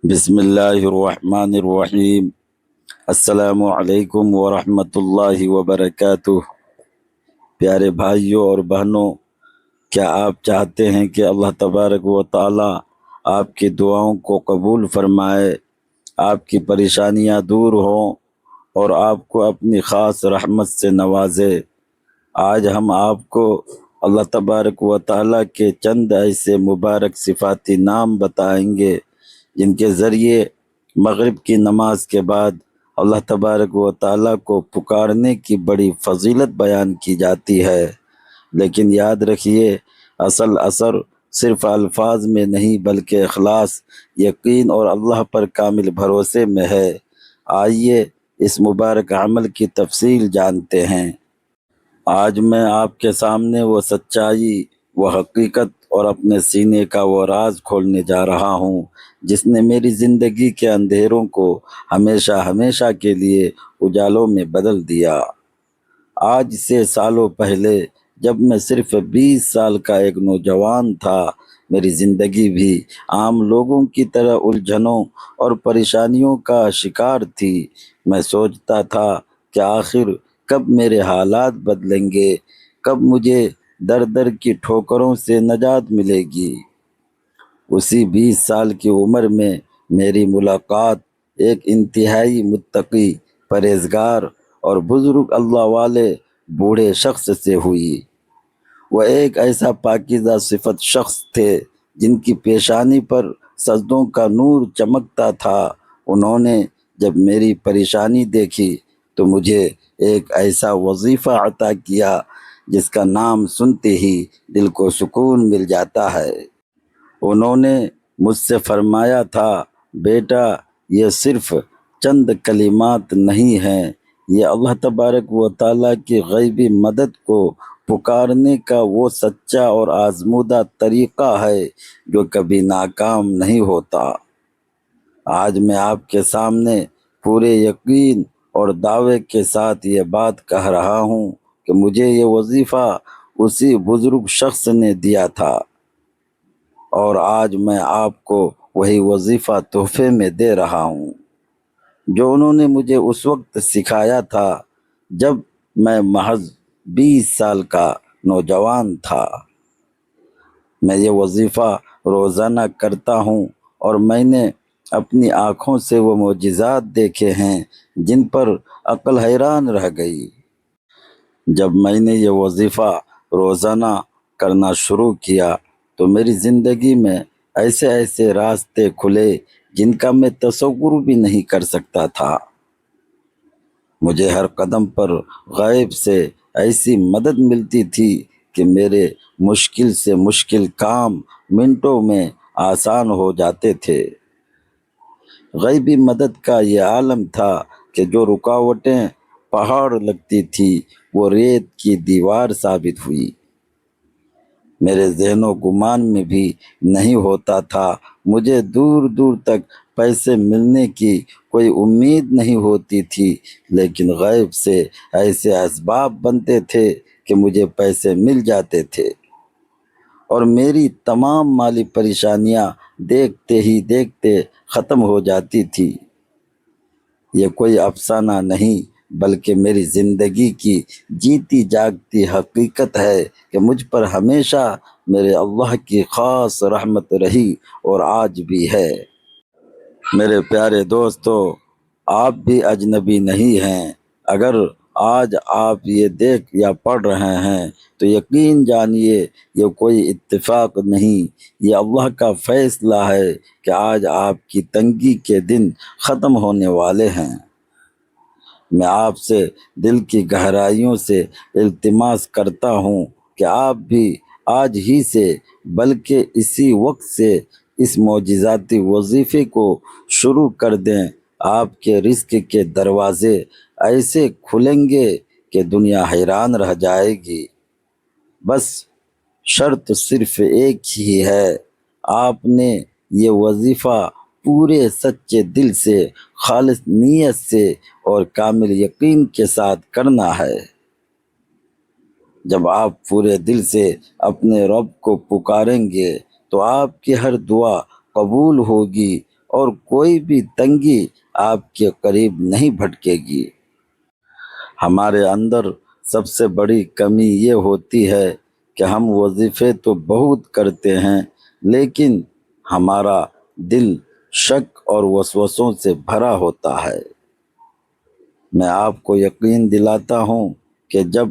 بسم اللہ الرحمن الرحیم۔ السلام علیکم ورحمۃ اللہ وبرکاتہ۔ پیارے بھائیوں اور بہنوں، کیا آپ چاہتے ہیں کہ اللہ تبارک و تعالی آپ کی دعاؤں کو قبول فرمائے، آپ کی پریشانیاں دور ہوں اور آپ کو اپنی خاص رحمت سے نوازے؟ آج ہم آپ کو اللہ تبارک و تعالی کے چند ایسے مبارک صفاتی نام بتائیں گے جن کے ذریعے مغرب کی نماز کے بعد اللہ تبارک و تعالیٰ کو پکارنے کی بڑی فضیلت بیان کی جاتی ہے۔ لیکن یاد رکھیے، اصل اثر صرف الفاظ میں نہیں بلکہ اخلاص، یقین اور اللہ پر کامل بھروسے میں ہے۔ آئیے اس مبارک عمل کی تفصیل جانتے ہیں۔ آج میں آپ کے سامنے وہ سچائی، وہ حقیقت اور اپنے سینے کا وہ راز کھولنے جا رہا ہوں جس نے میری زندگی کے اندھیروں کو ہمیشہ ہمیشہ کے لیے اجالوں میں بدل دیا۔ آج سے سالوں پہلے جب میں صرف 20 سال کا ایک نوجوان تھا، میری زندگی بھی عام لوگوں کی طرح الجھنوں اور پریشانیوں کا شکار تھی۔ میں سوچتا تھا کہ آخر کب میرے حالات بدلیں گے، کب مجھے در در کی ٹھوکروں سے نجات ملے گی۔ اسی 20 سال کی عمر میں میری ملاقات ایک انتہائی متقی، پرہیزگار اور بزرگ اللہ والے بوڑھے شخص سے ہوئی۔ وہ ایک ایسا پاکیزہ صفت شخص تھے جن کی پیشانی پر سجدوں کا نور چمکتا تھا۔ انہوں نے جب میری پریشانی دیکھی تو مجھے ایک ایسا وظیفہ عطا کیا جس کا نام سنتے ہی دل کو سکون مل جاتا ہے۔ انہوں نے مجھ سے فرمایا تھا، بیٹا، یہ صرف چند کلمات نہیں ہیں، یہ اللہ تبارک و تعالیٰ کی غیبی مدد کو پکارنے کا وہ سچا اور آزمودہ طریقہ ہے جو کبھی ناکام نہیں ہوتا۔ آج میں آپ کے سامنے پورے یقین اور دعوے کے ساتھ یہ بات کہہ رہا ہوں کہ مجھے یہ وظیفہ اسی بزرگ شخص نے دیا تھا، اور آج میں آپ کو وہی وظیفہ تحفے میں دے رہا ہوں جو انہوں نے مجھے اس وقت سکھایا تھا جب میں محض 20 سال کا نوجوان تھا۔ میں یہ وظیفہ روزانہ کرتا ہوں اور میں نے اپنی آنکھوں سے وہ معجزات دیکھے ہیں جن پر عقل حیران رہ گئی۔ جب میں نے یہ وظیفہ روزانہ کرنا شروع کیا تو میری زندگی میں ایسے ایسے راستے کھلے جن کا میں تصور بھی نہیں کر سکتا تھا۔ مجھے ہر قدم پر غیب سے ایسی مدد ملتی تھی کہ میرے مشکل سے مشکل کام منٹوں میں آسان ہو جاتے تھے۔ غیبی مدد کا یہ عالم تھا کہ جو رکاوٹیں پہاڑ لگتی تھی وہ ریت کی دیوار ثابت ہوئی۔ میرے ذہن و گمان میں بھی نہیں ہوتا تھا، مجھے دور دور تک پیسے ملنے کی کوئی امید نہیں ہوتی تھی، لیکن غیب سے ایسے اسباب بنتے تھے کہ مجھے پیسے مل جاتے تھے اور میری تمام مالی پریشانیاں دیکھتے ہی دیکھتے ختم ہو جاتی تھی۔ یہ کوئی افسانہ نہیں بلکہ میری زندگی کی جیتی جاگتی حقیقت ہے کہ مجھ پر ہمیشہ میرے اللہ کی خاص رحمت رہی اور آج بھی ہے۔ میرے پیارے دوستو، آپ بھی اجنبی نہیں ہیں۔ اگر آج آپ یہ دیکھ یا پڑھ رہے ہیں تو یقین جانیے یہ کوئی اتفاق نہیں، یہ اللہ کا فیصلہ ہے کہ آج آپ کی تنگی کے دن ختم ہونے والے ہیں۔ میں آپ سے دل کی گہرائیوں سے التماس کرتا ہوں کہ آپ بھی آج ہی سے بلکہ اسی وقت سے اس معجزاتی وظیفے کو شروع کر دیں۔ آپ کے رزق کے دروازے ایسے کھلیں گے کہ دنیا حیران رہ جائے گی۔ بس شرط صرف ایک ہی ہے، آپ نے یہ وظیفہ پورے سچے دل سے، خالص نیت سے اور کامل یقین کے ساتھ کرنا ہے۔ جب آپ پورے دل سے اپنے رب کو پکاریں گے تو آپ کی ہر دعا قبول ہوگی اور کوئی بھی تنگی آپ کے قریب نہیں بھٹکے گی۔ ہمارے اندر سب سے بڑی کمی یہ ہوتی ہے کہ ہم وظیفے تو بہت کرتے ہیں، لیکن ہمارا دل شک اور وسوسوں سے بھرا ہوتا ہے۔ میں آپ کو یقین دلاتا ہوں کہ جب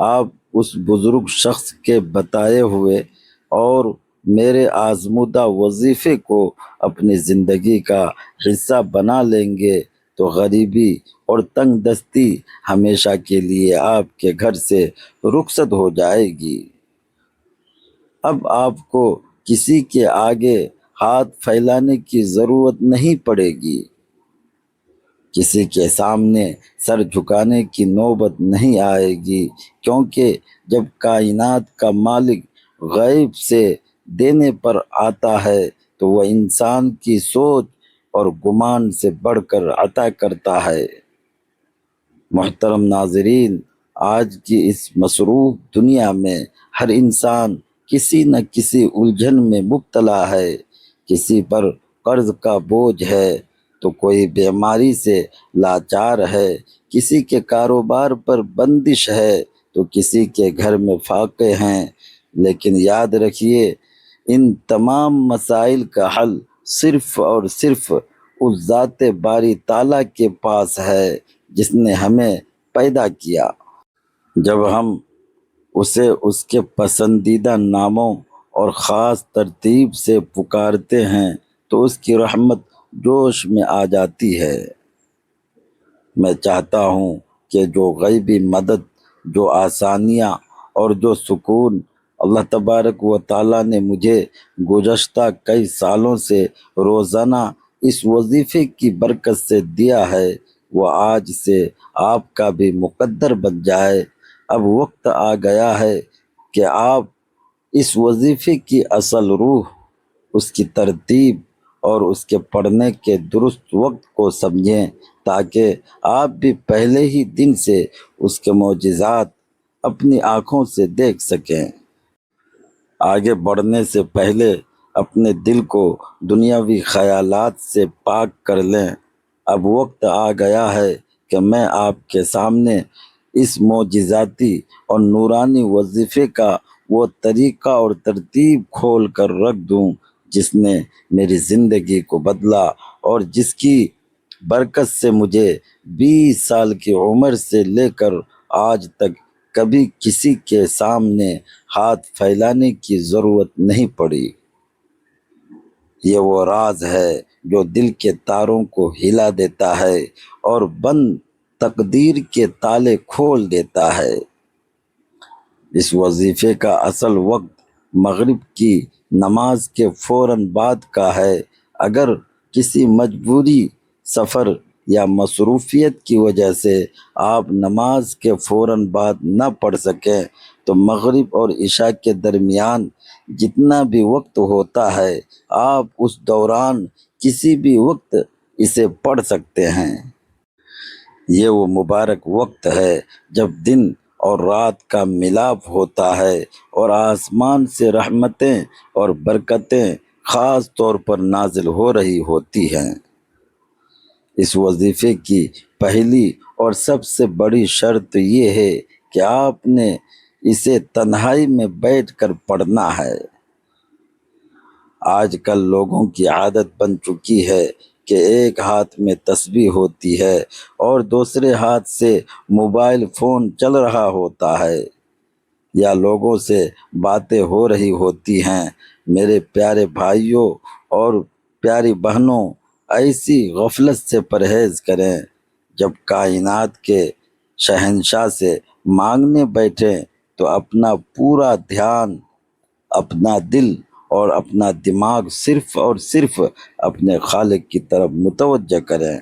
آپ اس بزرگ شخص کے بتائے ہوئے اور میرے آزمودہ وظیفے کو اپنی زندگی کا حصہ بنا لیں گے تو غریبی اور تنگ دستی ہمیشہ کے لیے آپ کے گھر سے رخصت ہو جائے گی۔ اب آپ کو کسی کے آگے ہاتھ پھیلانے کی ضرورت نہیں پڑے گی، کسی کے سامنے سر جھکانے کی نوبت نہیں آئے گی، کیونکہ جب کائنات کا مالک غیب سے دینے پر آتا ہے تو وہ انسان کی سوچ اور گمان سے بڑھ کر عطا کرتا ہے۔ محترم ناظرین، آج کی اس مصروف دنیا میں ہر انسان کسی نہ کسی الجھن میں مبتلا ہے۔ کسی پر قرض کا بوجھ ہے تو کوئی بیماری سے لاچار ہے، کسی کے کاروبار پر بندش ہے تو کسی کے گھر میں فاقے ہیں، لیکن یاد رکھیے ان تمام مسائل کا حل صرف اور صرف اس ذات باری تعالیٰ کے پاس ہے جس نے ہمیں پیدا کیا۔ جب ہم اسے اس کے پسندیدہ ناموں اور خاص ترتیب سے پکارتے ہیں تو اس کی رحمت جوش میں آ جاتی ہے۔ میں چاہتا ہوں کہ جو غیبی مدد، جو آسانیاں اور جو سکون اللہ تبارک و تعالیٰ نے مجھے گزشتہ کئی سالوں سے روزانہ اس وظیفے کی برکت سے دیا ہے، وہ آج سے آپ کا بھی مقدر بن جائے۔ اب وقت آ گیا ہے کہ آپ اس وظیفے کی اصل روح، اس کی ترتیب اور اس کے پڑھنے کے درست وقت کو سمجھیں، تاکہ آپ بھی پہلے ہی دن سے اس کے معجزات اپنی آنکھوں سے دیکھ سکیں۔ آگے بڑھنے سے پہلے اپنے دل کو دنیاوی خیالات سے پاک کر لیں۔ اب وقت آ گیا ہے کہ میں آپ کے سامنے اس معجزاتی اور نورانی وظیفے کا وہ طریقہ اور ترتیب کھول کر رکھ دوں جس نے میری زندگی کو بدلا اور جس کی برکت سے مجھے 20 سال کی عمر سے لے کر آج تک کبھی کسی کے سامنے ہاتھ پھیلانے کی ضرورت نہیں پڑی۔ یہ وہ راز ہے جو دل کے تاروں کو ہلا دیتا ہے اور بند تقدیر کے تالے کھول دیتا ہے۔ اس وظیفے کا اصل وقت مغرب کی نماز کے فوراً بعد کا ہے۔ اگر کسی مجبوری، سفر یا مصروفیت کی وجہ سے آپ نماز کے فوراً بعد نہ پڑھ سکیں تو مغرب اور عشاء کے درمیان جتنا بھی وقت ہوتا ہے آپ اس دوران کسی بھی وقت اسے پڑھ سکتے ہیں۔ یہ وہ مبارک وقت ہے جب دن اور رات کا ملاپ ہوتا ہے اور آسمان سے رحمتیں اور برکتیں خاص طور پر نازل ہو رہی ہوتی ہیں۔ اس وظیفے کی پہلی اور سب سے بڑی شرط یہ ہے کہ آپ نے اسے تنہائی میں بیٹھ کر پڑھنا ہے۔ آج کل لوگوں کی عادت بن چکی ہے کہ ایک ہاتھ میں تسبیح ہوتی ہے اور دوسرے ہاتھ سے موبائل فون چل رہا ہوتا ہے یا لوگوں سے باتیں ہو رہی ہوتی ہیں۔ میرے پیارے بھائیوں اور پیاری بہنوں، ایسی غفلت سے پرہیز کریں۔ جب کائنات کے شہنشاہ سے مانگنے بیٹھیں تو اپنا پورا دھیان، اپنا دل اور اپنا دماغ صرف اور صرف اپنے خالق کی طرف متوجہ کریں۔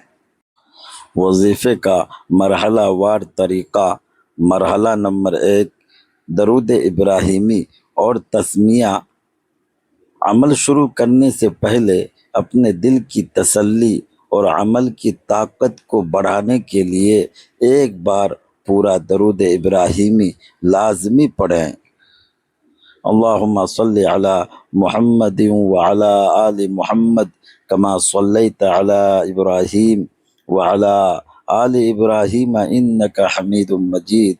وظیفے کا مرحلہ وار طریقہ۔ مرحلہ نمبر 1، درود ابراہیمی اور تسمیہ۔ عمل شروع کرنے سے پہلے اپنے دل کی تسلی اور عمل کی طاقت کو بڑھانے کے لیے ایک بار پورا درود ابراہیمی لازمی پڑھیں۔ اللهم صل على محمد وعلى آل محمد كما صليت على إبراهيم وعلى آل إبراهيم إنك حميد مجيد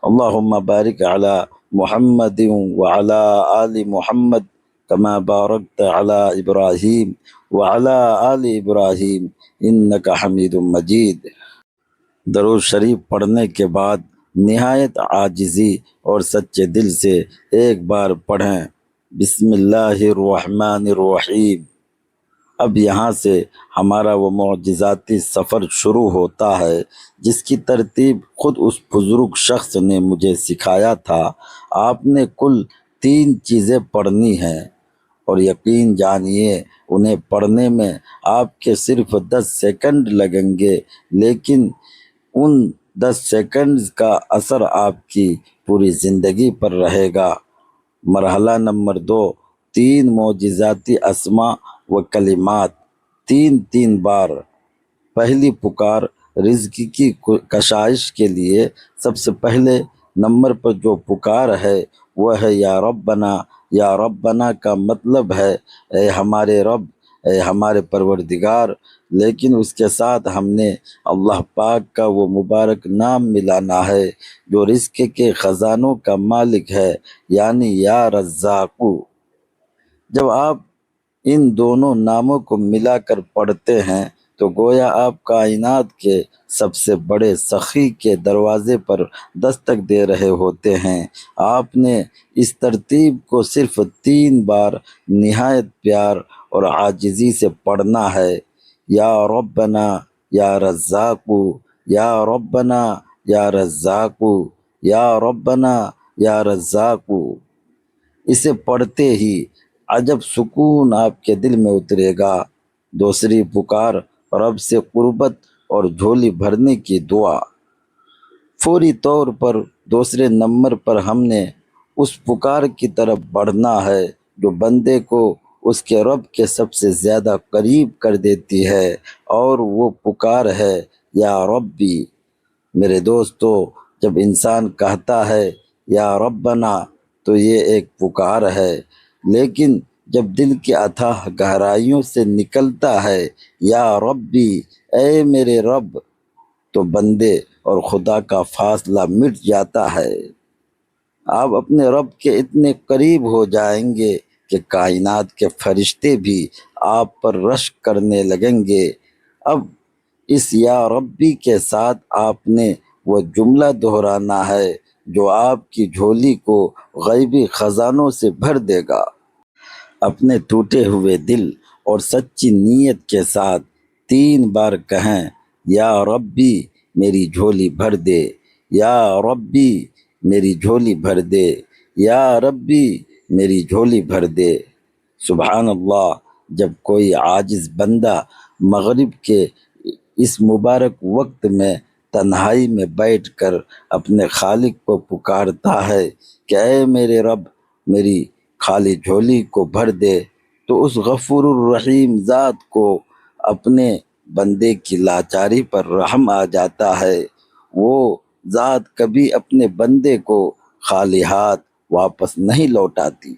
اللهم بارك على محمد وعلى آل محمد كما باركت على إبراهيم وعلى آل إبراهيم إنك حميد مجيد۔ درود شریف پڑھنے کے بعد نہایت عاجزی اور سچے دل سے ایک بار پڑھیں، بسم اللہ الرحمن الرحیم۔ اب یہاں سے ہمارا وہ معجزاتی سفر شروع ہوتا ہے جس کی ترتیب خود اس بزرگ شخص نے مجھے سکھایا تھا۔ آپ نے کل 3 چیزیں پڑھنی ہیں اور یقین جانیے انہیں پڑھنے میں آپ کے صرف 10 سیکنڈ لگیں گے، لیکن ان 10 سیکنڈز کا اثر آپ کی پوری زندگی پر رہے گا۔ مرحلہ نمبر 2، 3 معجزاتی اسماء و کلمات 3 بار۔ پہلی پکار رزق کی کشائش کے لیے سب سے پہلے نمبر پر جو پکار ہے وہ ہے یا ربنا۔ یا ربنا کا مطلب ہے اے ہمارے رب، اے ہمارے پروردگار، لیکن اس کے ساتھ ہم نے اللہ پاک کا وہ مبارک نام ملانا ہے جو رزق کے خزانوں کا مالک ہے، یعنی یا رزاقو۔ جب آپ ان دونوں ناموں کو ملا کر پڑھتے ہیں تو گویا آپ کائنات کے سب سے بڑے سخی کے دروازے پر دستک دے رہے ہوتے ہیں۔ آپ نے اس ترتیب کو صرف 3 بار نہایت پیار اور عاجزی سے پڑھنا ہے، یا ربنا یا رزاقو، یا ربنا یا رزاقو، یا ربنا یا رزاقو۔ اسے پڑھتے ہی عجب سکون آپ کے دل میں اترے گا۔ دوسری پکار رب سے قربت اور جھولی بھرنے کی دعا۔ فوری طور پر دوسرے نمبر پر ہم نے اس پکار کی طرف بڑھنا ہے جو بندے کو اس کے رب کے سب سے زیادہ قریب کر دیتی ہے، اور وہ پکار ہے یا ربی۔ میرے دوستو، جب انسان کہتا ہے یا ربنا تو یہ ایک پکار ہے، لیکن جب دل کی اتھاہ گہرائیوں سے نکلتا ہے یا ربی، اے میرے رب، تو بندے اور خدا کا فاصلہ مٹ جاتا ہے۔ آپ اپنے رب کے اتنے قریب ہو جائیں گے کہ کائنات کے فرشتے بھی آپ پر رشک کرنے لگیں گے۔ اب اس یا ربی کے ساتھ آپ نے وہ جملہ دہرانا ہے جو آپ کی جھولی کو غیبی خزانوں سے بھر دے گا۔ اپنے ٹوٹے ہوئے دل اور سچی نیت کے ساتھ 3 بار کہیں، یا ربی میری جھولی بھر دے، یا ربی میری جھولی بھر دے، یا ربی میری جھولی بھر دے۔ سبحان اللہ، جب کوئی عاجز بندہ مغرب کے اس مبارک وقت میں تنہائی میں بیٹھ کر اپنے خالق کو پکارتا ہے کہ اے میرے رب میری خالی جھولی کو بھر دے، تو اس غفور الرحیم ذات کو اپنے بندے کی لاچاری پر رحم آ جاتا ہے۔ وہ ذات کبھی اپنے بندے کو خالی ہاتھ واپس نہیں لوٹاتی۔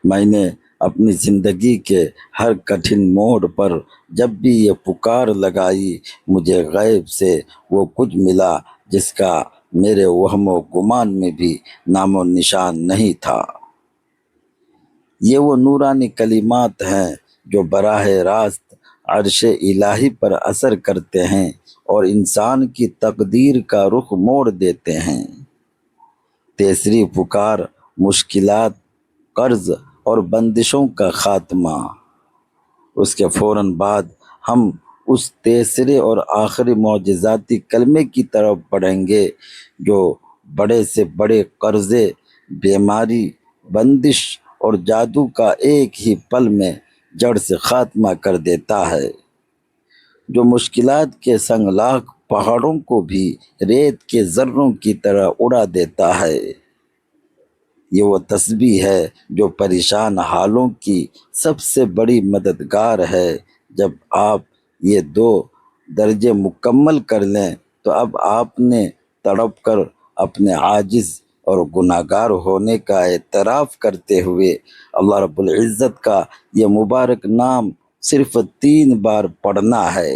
میں نے اپنی زندگی کے ہر کٹھن موڑ پر جب بھی یہ پکار لگائی، مجھے غیب سے وہ کچھ ملا جس کا میرے وہم و گمان میں بھی نام و نشان نہیں تھا۔ یہ وہ نورانی کلمات ہیں جو براہ راست عرش الہی پر اثر کرتے ہیں اور انسان کی تقدیر کا رخ موڑ دیتے ہیں۔ تیسری پکار مشکلات، قرض اور بندشوں کا خاتمہ۔ اس کے فوراً بعد ہم اس تیسرے اور آخری معجزاتی کلمے کی طرف پڑھیں گے جو بڑے سے بڑے قرضے، بیماری، بندش اور جادو کا ایک ہی پل میں جڑ سے خاتمہ کر دیتا ہے، جو مشکلات کے سنگلاخ پہاڑوں کو بھی ریت کے ذروں کی طرح اڑا دیتا ہے۔ یہ وہ تسبیح ہے جو پریشان حالوں کی سب سے بڑی مددگار ہے۔ جب آپ یہ 2 درجے مکمل کر لیں تو اب آپ نے تڑپ کر اپنے عاجز اور گناہگار ہونے کا اعتراف کرتے ہوئے اللہ رب العزت کا یہ مبارک نام صرف 3 بار پڑھنا ہے۔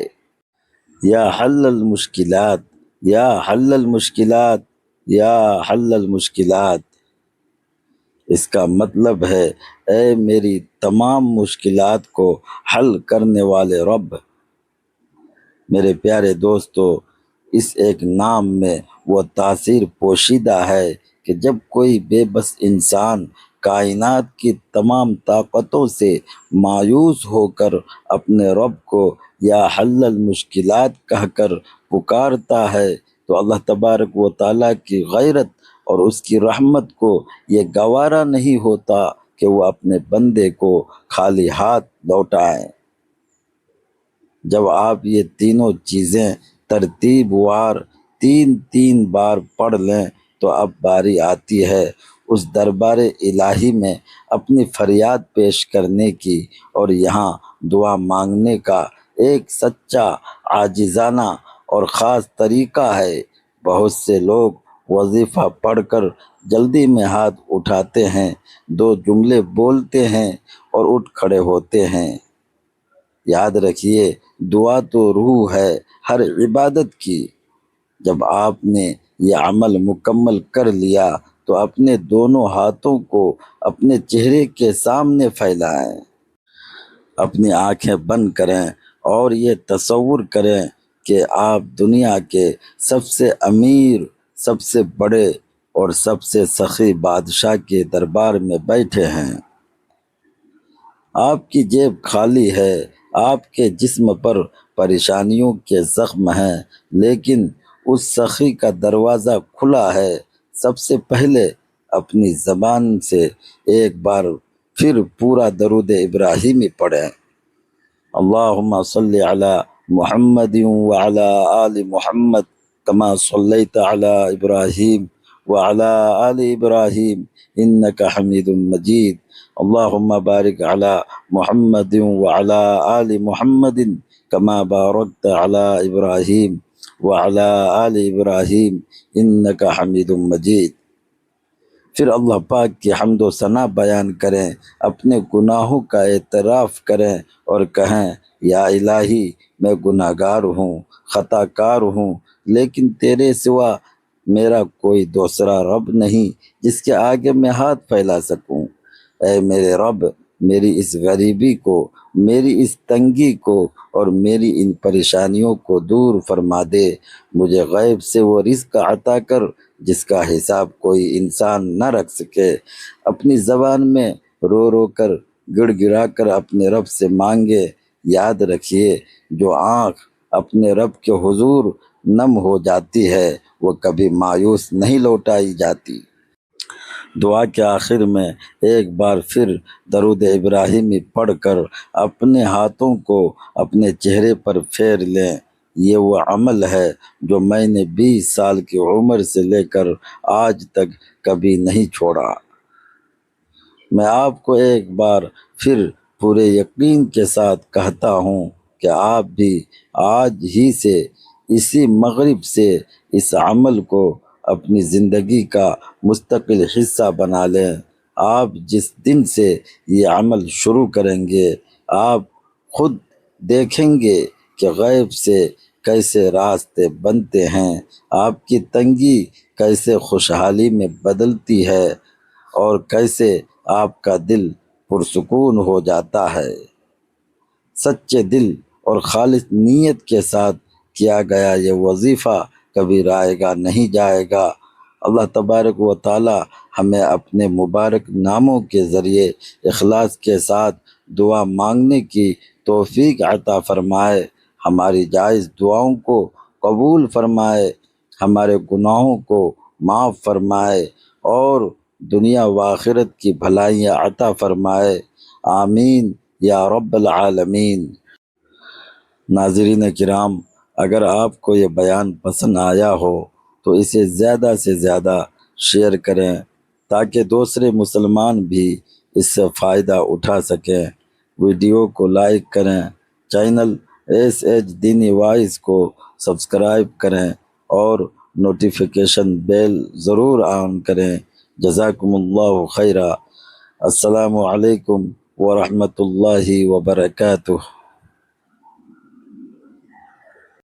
یا حل المشکلات، یا حل المشکلات، یا حل المشکلات۔ اس کا مطلب ہے اے میری تمام مشکلات کو حل کرنے والے رب۔ میرے پیارے دوستو، اس ایک نام میں وہ تاثیر پوشیدہ ہے کہ جب کوئی بے بس انسان کائنات کی تمام طاقتوں سے مایوس ہو کر اپنے رب کو یا حل المشکلات کہہ کر پکارتا ہے تو اللہ تبارک و تعالیٰ کی غیرت اور اس کی رحمت کو یہ گوارا نہیں ہوتا کہ وہ اپنے بندے کو خالی ہاتھ لوٹائیں۔ جب آپ یہ تینوں چیزیں ترتیب وار 3 بار پڑھ لیں تو اب باری آتی ہے اس دربار الہی میں اپنی فریاد پیش کرنے کی، اور یہاں دعا مانگنے کا ایک سچا عاجزانہ اور خاص طریقہ ہے۔ بہت سے لوگ وظیفہ پڑھ کر جلدی میں ہاتھ اٹھاتے ہیں، 2 جملے بولتے ہیں اور اٹھ کھڑے ہوتے ہیں۔ یاد رکھیے، دعا تو روح ہے ہر عبادت کی۔ جب آپ نے یہ عمل مکمل کر لیا تو اپنے دونوں ہاتھوں کو اپنے چہرے کے سامنے پھیلائیں، اپنی آنکھیں بند کریں اور یہ تصور کریں کہ آپ دنیا کے سب سے امیر، سب سے بڑے اور سب سے سخی بادشاہ کے دربار میں بیٹھے ہیں۔ آپ کی جیب خالی ہے، آپ کے جسم پر پریشانیوں کے زخم ہیں، لیکن اس سخی کا دروازہ کھلا ہے۔ سب سے پہلے اپنی زبان سے ایک بار پھر پورا درود ابراہیمی پڑھیں۔ اللہم صلی علی محمد وعلی آل محمد کما صلیت علی ابراہیم وعلی آل ابراہیم انک حمید مجید۔ اللہم بارک علی محمد وعلی آل محمد کما بارکت علی ابراہیم وعلی آل ابراہیم انک حمید مجید۔ پھر اللہ پاک کی حمد و ثنا بیان کریں، اپنے گناہوں کا اعتراف کریں اور کہیں یا الہی میں گناہ گار ہوں، خطا کار ہوں، لیکن تیرے سوا میرا کوئی دوسرا رب نہیں جس کے آگے میں ہاتھ پھیلا سکوں۔ اے میرے رب، میری اس غریبی کو، میری اس تنگی کو اور میری ان پریشانیوں کو دور فرما دے۔ مجھے غیب سے وہ رزق عطا کر جس کا حساب کوئی انسان نہ رکھ سکے۔ اپنی زبان میں رو رو کر، گڑ گڑا کر اپنے رب سے مانگے۔ یاد رکھیے، جو آنکھ اپنے رب کے حضور نم ہو جاتی ہے وہ کبھی مایوس نہیں لوٹائی جاتی۔ دعا کے آخر میں ایک بار پھر درود ابراہیمی پڑھ کر اپنے ہاتھوں کو اپنے چہرے پر پھیر لیں۔ یہ وہ عمل ہے جو میں نے 20 سال کی عمر سے لے کر آج تک کبھی نہیں چھوڑا۔ میں آپ کو ایک بار پھر پورے یقین کے ساتھ کہتا ہوں کہ آپ بھی آج ہی سے، اسی مغرب سے اس عمل کو اپنی زندگی کا مستقل حصہ بنا لیں۔ آپ جس دن سے یہ عمل شروع کریں گے، آپ خود دیکھیں گے کہ غیب سے کیسے راستے بنتے ہیں، آپ کی تنگی کیسے خوشحالی میں بدلتی ہے اور کیسے آپ کا دل پرسکون ہو جاتا ہے۔ سچے دل اور خالص نیت کے ساتھ کیا گیا یہ وظیفہ کبھی رائے گا نہیں جائے گا۔ اللہ تبارک و تعالی ہمیں اپنے مبارک ناموں کے ذریعے اخلاص کے ساتھ دعا مانگنے کی توفیق عطا فرمائے، ہماری جائز دعاؤں کو قبول فرمائے، ہمارے گناہوں کو معاف فرمائے اور دنیا و آخرت کی بھلائیاں عطا فرمائے۔ آمین یا رب العالمین۔ ناظرین کرام، اگر آپ کو یہ بیان پسند آیا ہو تو اسے زیادہ سے زیادہ شیئر کریں تاکہ دوسرے مسلمان بھی اس سے فائدہ اٹھا سکیں۔ ویڈیو کو لائک کریں، چینل ایس ایچ دینی وائس کو سبسکرائب کریں اور نوٹیفیکیشن بیل ضرور آن کریں۔ جزاکم اللہ خیرہ۔ السلام علیکم ورحمۃ اللہ وبرکاتہ۔